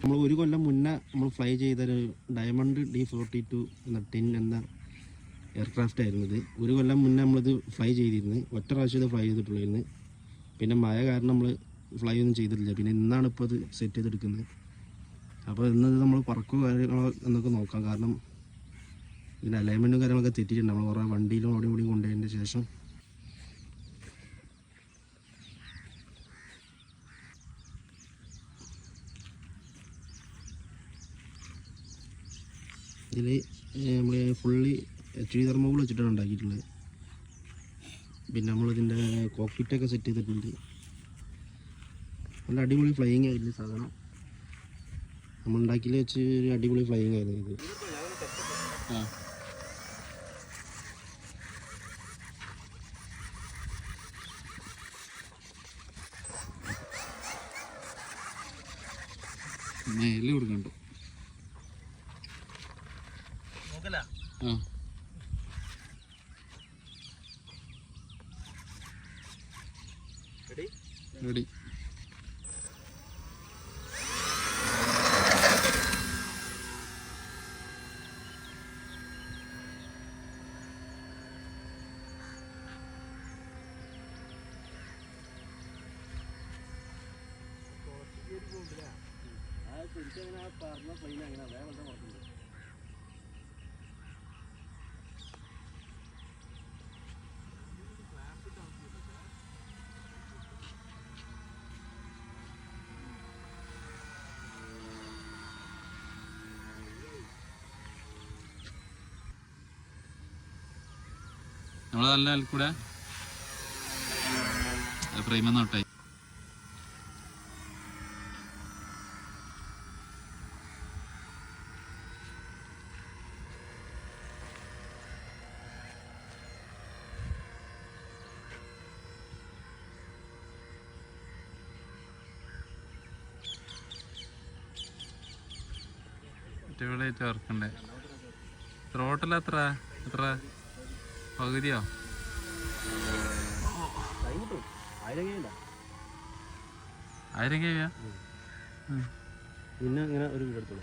നമ്മൾ ഒരു കൊല്ലം മുന്നേ നമ്മൾ ഫ്ലൈ ചെയ്തൊരു ഡയമണ്ട് D42 എന്ന 10 എന്ന എയർക്രാഫ്റ്റ് ആയിരുന്നു ഇത്. ഒരു കൊല്ലം മുന്നേ നമ്മളിത് ഫ്ലൈ ചെയ്തിരുന്നു. ഒറ്റ പ്രാവശ്യം ഇത് ഫ്ലൈ ചെയ്തിട്ടുള്ളായിരുന്നു. പിന്നെ മഴ കാരണം നമ്മൾ ഫ്ലൈ ഒന്നും ചെയ്തിട്ടില്ല. പിന്നെ ഇന്നാണ് ഇപ്പോൾ ഇത് സെറ്റ് ചെയ്തെടുക്കുന്നത്. അപ്പോൾ ഇന്നത് നമ്മൾ പറക്കുക കാര്യങ്ങളോ എന്നൊക്കെ നോക്കാം. കാരണം ഇതിൻ്റെ അലൈൻമെൻറ്റും കാര്യങ്ങളൊക്കെ തെറ്റിയിട്ടുണ്ട്. നമ്മൾ കുറേ വണ്ടിയിലും അവിടെയും കൂടിയും കൊണ്ടുപോയതിൻ്റെ ശേഷം ഇതിൽ നമ്മൾ ഫുള്ളി HD തെർമോകൾ വെച്ചിട്ടാണ് ഉണ്ടാക്കിയിട്ടുള്ളത്. പിന്നെ നമ്മളിതിൻ്റെ കോക്പിറ്റൊക്കെ സെറ്റ് ചെയ്തിട്ടുണ്ട്. നല്ല അടിപൊളി ഫ്ലൈയിങ് ആയിരുന്നു സാധനം. നമ്മൾ ഉണ്ടാക്കിയിൽ വെച്ച് ഒരു അടിപൊളി ഫ്ലൈയിങ് ആയിരുന്നു ഇത്. മേലെ കൊടുക്കണ്ടോ? റെഡി. പറഞ്ഞ പ്ലെയിൻ അങ്ങനെ അതേപോലെ പുറത്തുണ്ട്. നമ്മള് നല്ല കൂടെ ഫ്രെയിം നോട്ടായി. അടിപൊളിയായിട്ട് വർക്കുണ്ട്. ത്രോട്ടിൽ എത്ര പകുതിയോ? 1000 കെവിയാ? പിന്നെ ഇങ്ങനെ ഒരു വീട് എടുത്തോളൂ.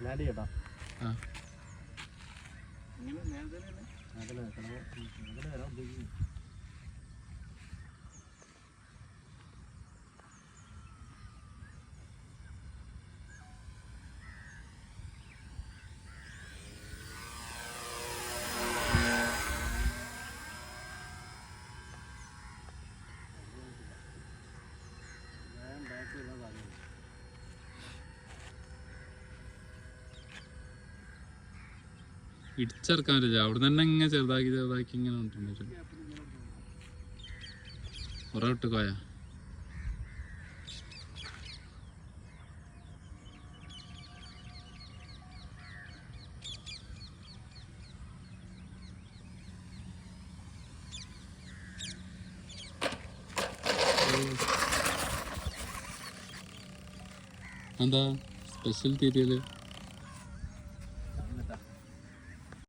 ലാൻഡ് ചെയ്യട്ടോ? ഇടിച്ചിറക്കാൻ പറ്റില്ല. അവിടെ തന്നെ ഇങ്ങനെ ചെറുതാക്കി ഇങ്ങനെ കൊണ്ടുവരും. കുറെ വിട്ട് കോയ എന്താ സ്പെഷ്യൽ തീറ്റയില്